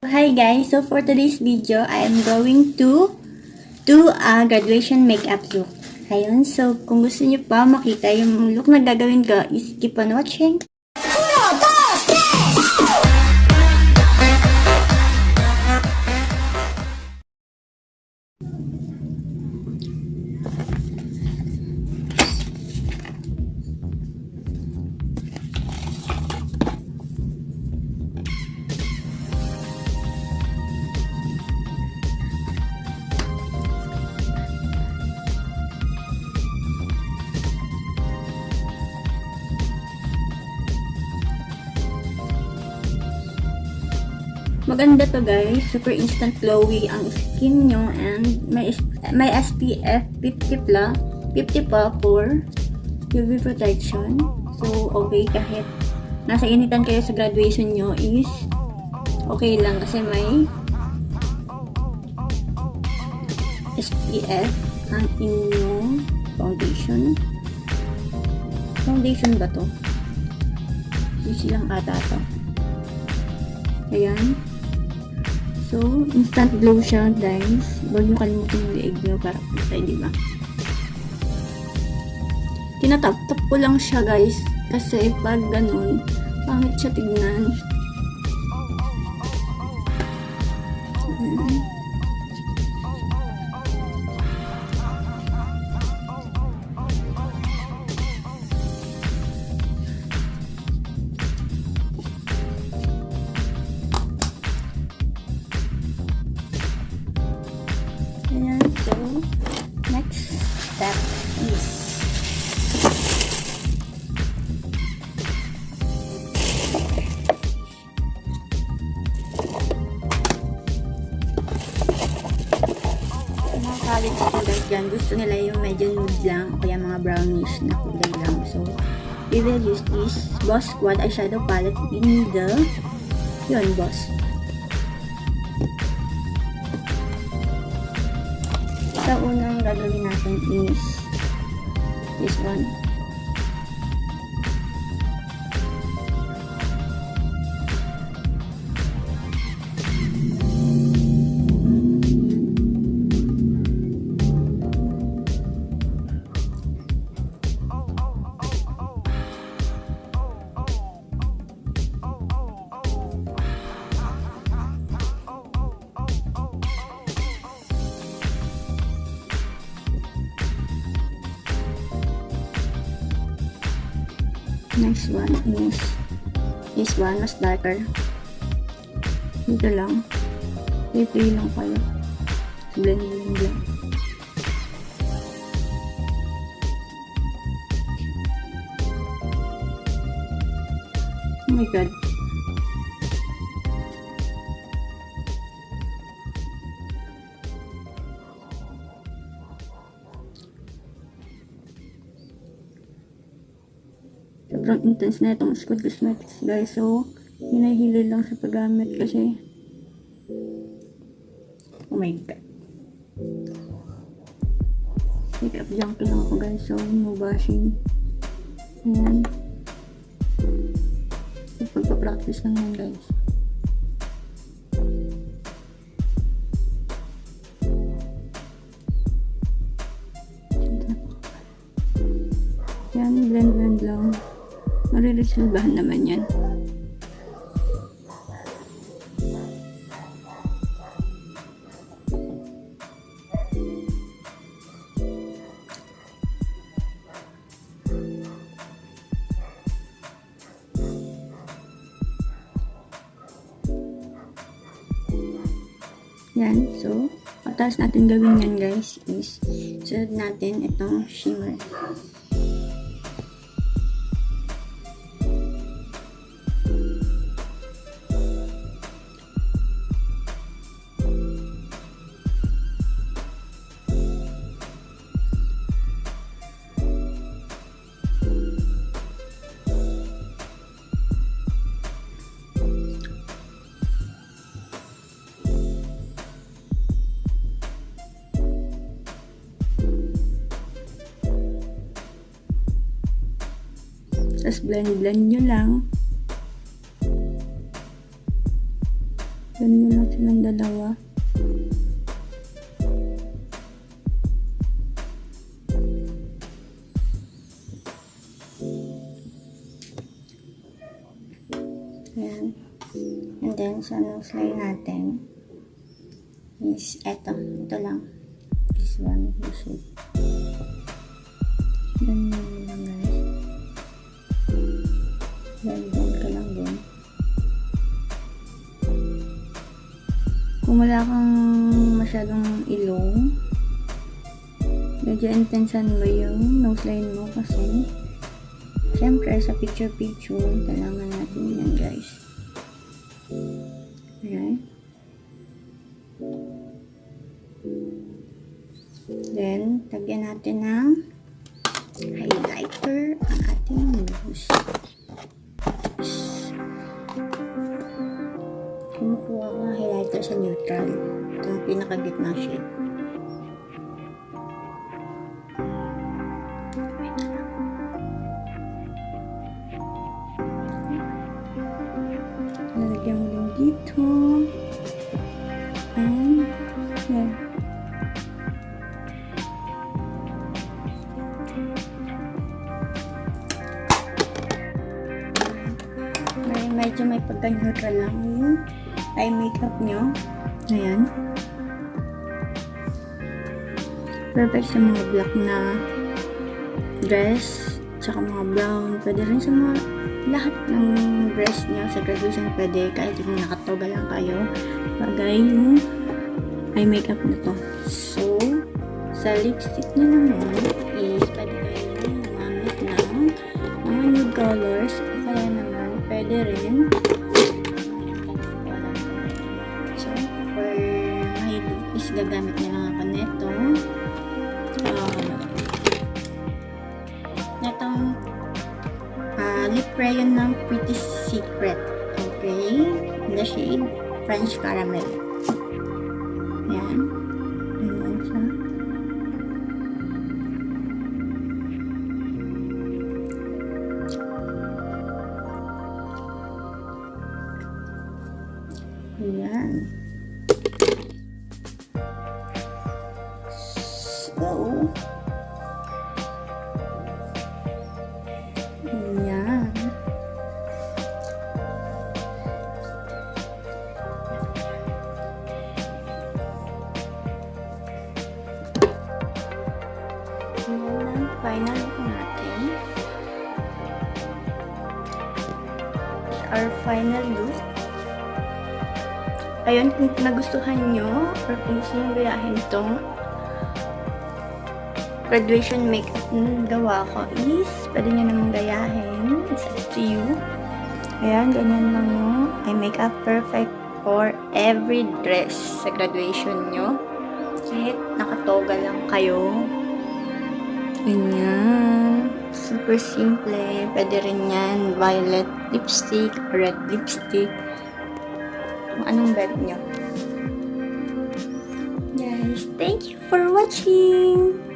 Hi guys, so for today's video, I am going to do a graduation makeup look. Ayun, so kung gusto niyo pa makita yung look na gagawin ko, is keep on watching. Maganda to guys, super instant glowy ang skin nyo and may SPF 50 pa for UV protection. So okay, kahit nasa initan kayo sa graduation nyo is okay lang kasi may SPF ang inyong foundation. Foundation ba to? Easy lang ata to. Ayan. So, instant glow siya, guys. Huwag nyo kalimutan yung leeg nyo para patay, diba? Tinatap-tap ko lang siya, guys. Kasi pag ganun, pangit siya tignan. Ayan, so, next step is mga college students dyan, gusto nila yung medyo nude lang o kaya mga brownish na kulay lang. So, we will use this Boss Squad eyeshadow palette in the Boss. So, unang gagawin natin is this one. Next one is this one, mas darker. Dito lang. Play lang kayo. Blend lang. Oh my god. Sobrang intense na itong Squad Cosmetics guys. So, hinahilay lang sa paggamit kasi oh my god. Makeup junkie lang ako guys. So, no bashing. Ayan. So, pagpa-practice lang yan guys. Yan, blend lang. Mariresolbahan naman yan. Yan, so, pagtas natin gawin yan guys is sunod natin itong shimmer. Tapos blend nyo lang. Blend nyo Silang dalawa. Ayan. And then, sa nose line natin is ito lang. This one, this shade. Ganyan lang guys. Blend ka lang din. Kung wala kang masyadong ilong, medyo intensan mo yung nose line mo kasi syempre sa picture kailangan natin yan guys. Ayan. Then, tagyan natin ng highlighter ang ating nose. Kumukuha ko ng highlighter sa neutral. Ito yung pinakagitna shade. Lalagyan mo din dito. And, yan. Medyo may pagka-neutral lang yung eye makeup nyo. Ayan. Perfect sa mga black na dress, tsaka mga brown. Pwede rin sa mga lahat ng dress nyo sa graduation. Pwede kahit yung nakatoga lang kayo. Bagay yung eye makeup na to. So, sa lipstick nyo naman is pwede kayo gumamit ng mga nude colors. Kaya naman, pwede rin. So, for my look is gagamit na lang ako neto. Netong lip crayon ng Pretty Secret. Okay? In the shade French Caramel. Ayan. Ayan siya. Ayan. So, ayan. Ayan ang final look natin. Our final look. Ayun, kung nagustuhan nyo or kung gusto nyo gayahin itong graduation makeup na gawa ko is pwede nyo namang gayahin. It's up to you. Ayan, ganyan lang yung eye makeup. Perfect for every dress sa graduation nyo. Kahit nakatoga lang kayo. Ganyan. Super simple. Pwede rin yan. Violet lipstick or red lipstick. Kung anong bed nyo. Guys, thank you for watching!